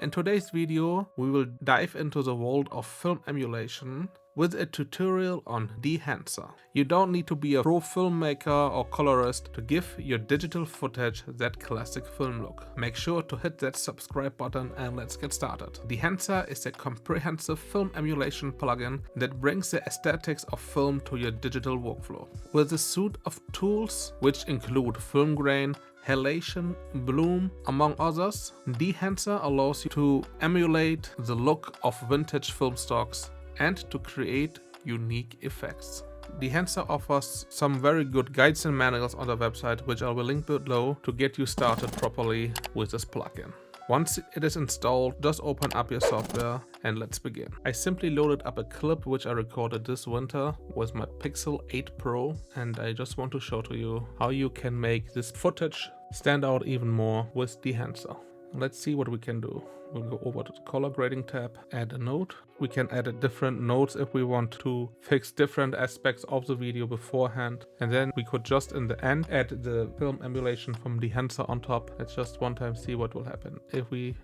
In today's video, we will dive into the world of film emulation with a tutorial on Dehancer. You don't need to be a pro filmmaker or colorist to give your digital footage that classic film look. Make sure to hit that subscribe button and let's get started. Dehancer is a comprehensive film emulation plugin that brings the aesthetics of film to your digital workflow. With a suite of tools which include film grain, halation, bloom, among others, Dehancer allows you to emulate the look of vintage film stocks and to create unique effects. Dehancer offers some very good guides and manuals on the website, which I will link below to get you started properly with this plugin. Once it is installed, just open up your software and let's begin. I simply loaded up a clip which I recorded this winter with my Pixel 8 Pro, and I just want to show to you how you can make this footage stand out even more with Dehancer. Let's see what we can do. We'll go over to the color grading tab, add a node. We can add different nodes if we want to fix different aspects of the video beforehand. And then we could just in the end add the film emulation from Dehancer on top. Let's just one time see what will happen. If we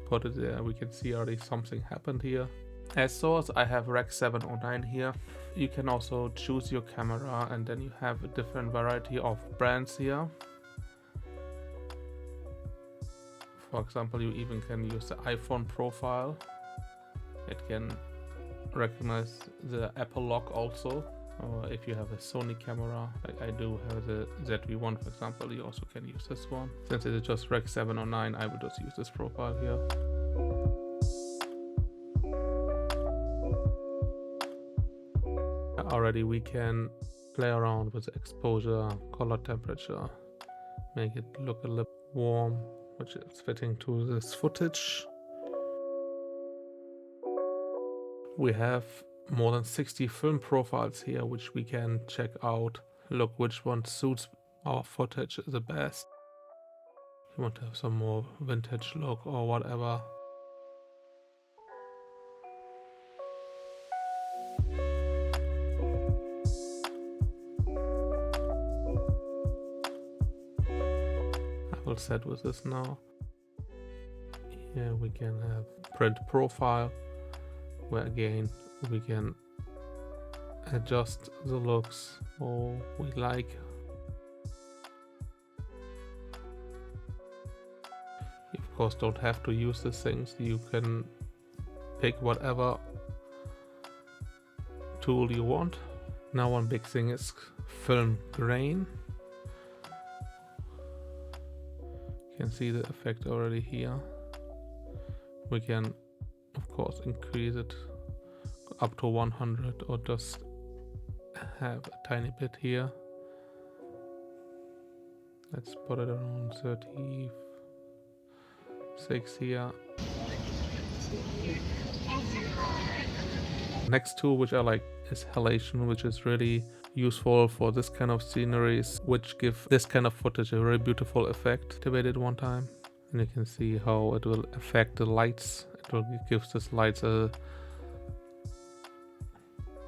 put it there, we can see already something happened here. As source, I have Rec 709 here. You can also choose your camera and then you have a different variety of brands here. For example, you even can use the iPhone profile. It can recognize the Apple lock also. Or if you have a Sony camera, like I do have the ZV-1 for example, you also can use this one. Since it is just Rec 709, I will just use this profile here. Already we can play around with exposure, color temperature, make it look a little warm, which is fitting to this footage. We have more than 60 film profiles here which we can check out. Look which one suits our footage the best. If you want to have some more vintage look or whatever. I will set with this now. Here we can have print profile, where again we can adjust the looks or we like. You of course don't have to use these things. You can pick whatever tool you want. Now one big thing is film grain. You can see the effect already here. We can of course increase it up to 100 or just have a tiny bit here. Let's put it around 36 here. Next tool which I like is halation, which is really useful for this kind of sceneries, which give this kind of footage a very beautiful effect. Activate it one time and you can see how it will affect the lights. It will give this lights a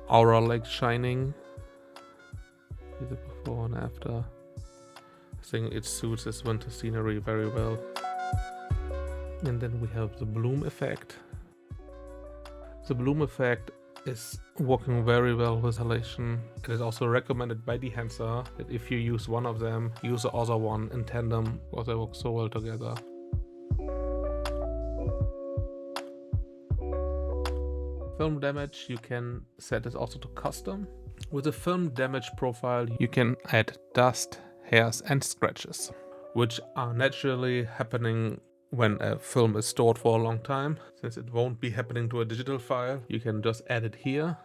aura like shining. See the before and after. I think it suits this winter scenery very well. And then we have the bloom effect. The bloom effect is working very well with halation. It is also recommended by Dehancer that if you use one of them, use the other one in tandem because they work so well together. Film damage, you can set this also to custom. With the film damage profile, you can add dust, hairs and scratches, which are naturally happening when a film is stored for a long time. Since it won't be happening to a digital file, you can just add it here.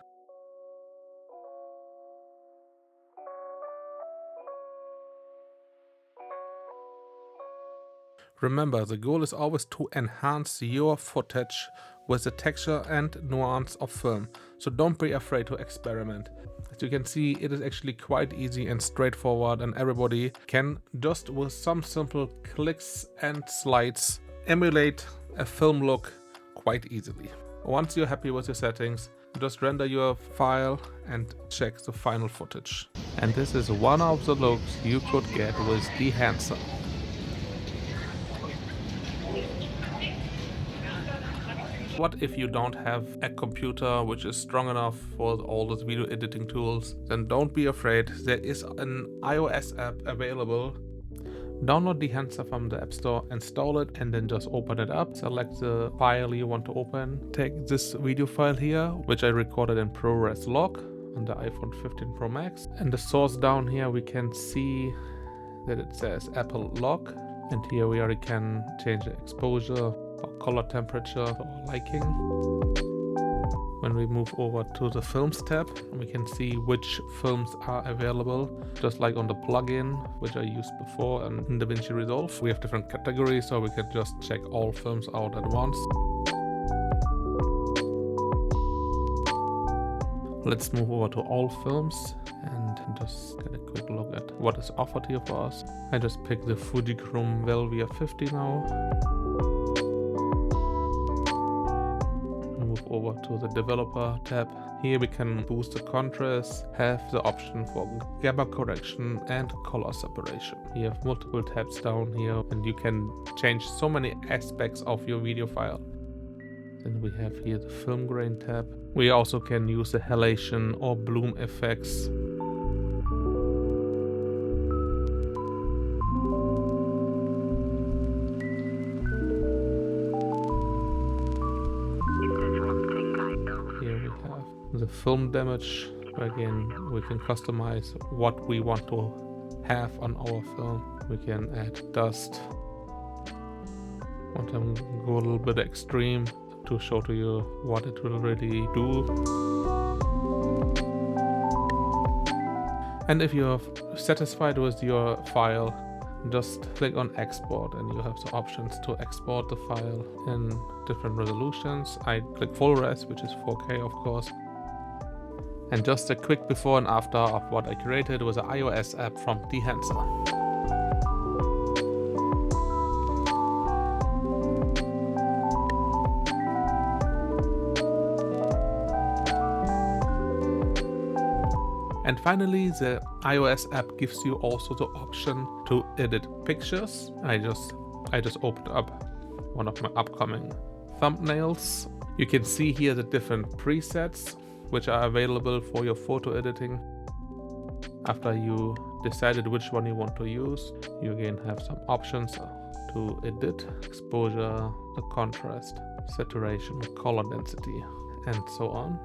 Remember, the goal is always to enhance your footage with the texture and nuance of film, so don't be afraid to experiment. As you can see, it is actually quite easy and straightforward, and everybody can just with some simple clicks and slides emulate a film look quite easily. Once you're happy with your settings, just render your file and check the final footage. And this is one of the looks you could get with Dehancer. What if you don't have a computer which is strong enough for all those video editing tools? Then don't be afraid, there is an iOS app available. Download Dehancer from the App Store, install it, and then just open it up. Select the file you want to open. Take this video file here, which I recorded in ProRes Log on the iPhone 15 Pro Max. And the source down here, we can see that it says Apple Log. And here we already can change the exposure, or color temperature, or liking. When we move over to the Films tab, we can see which films are available, just like on the plugin, which I used before, and in DaVinci Resolve. We have different categories, so we can just check all films out at once. Let's move over to all films and just get a quick look at what is offered here for us. I just picked the Fujichrome Velvia 50 now. Move over to the developer tab. Here we can boost the contrast, have the option for gamma correction and color separation. You have multiple tabs down here and you can change so many aspects of your video file. Then we have here the film grain tab. We also can use the halation or bloom effects. Here we have the film damage. Again, we can customize what we want to have on our film. We can add dust. Want to go a little bit extreme to show to you what it will really do. And if you're satisfied with your file, just click on export and you have the options to export the file in different resolutions. I click full res, which is 4K of course. And just a quick before and after of what I created was an iOS app from Dehancer. And finally, the iOS app gives you also the option to edit pictures. I just opened up one of my upcoming thumbnails. You can see here the different presets which are available for your photo editing. After you decided which one you want to use, you again have some options to edit: exposure, the contrast, saturation, color density, and so on.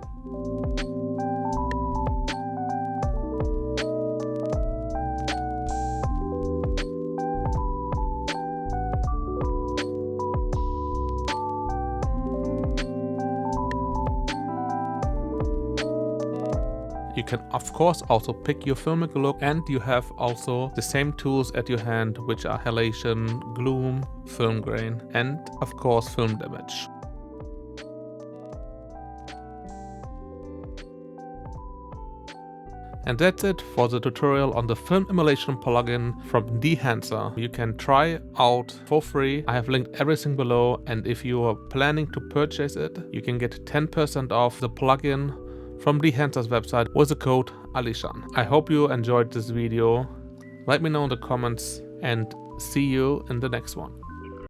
You can of course also pick your filmic look, and you have also the same tools at your hand, which are halation, gloom, film grain, and of course film damage. And that's it for the tutorial on the film emulation plugin from Dehancer. You can try out for free. I have linked everything below, and if you are planning to purchase it, you can get 10% off the plugin from Dehancer's website with the code Alishan. I hope you enjoyed this video. Let me know in the comments and see you in the next one.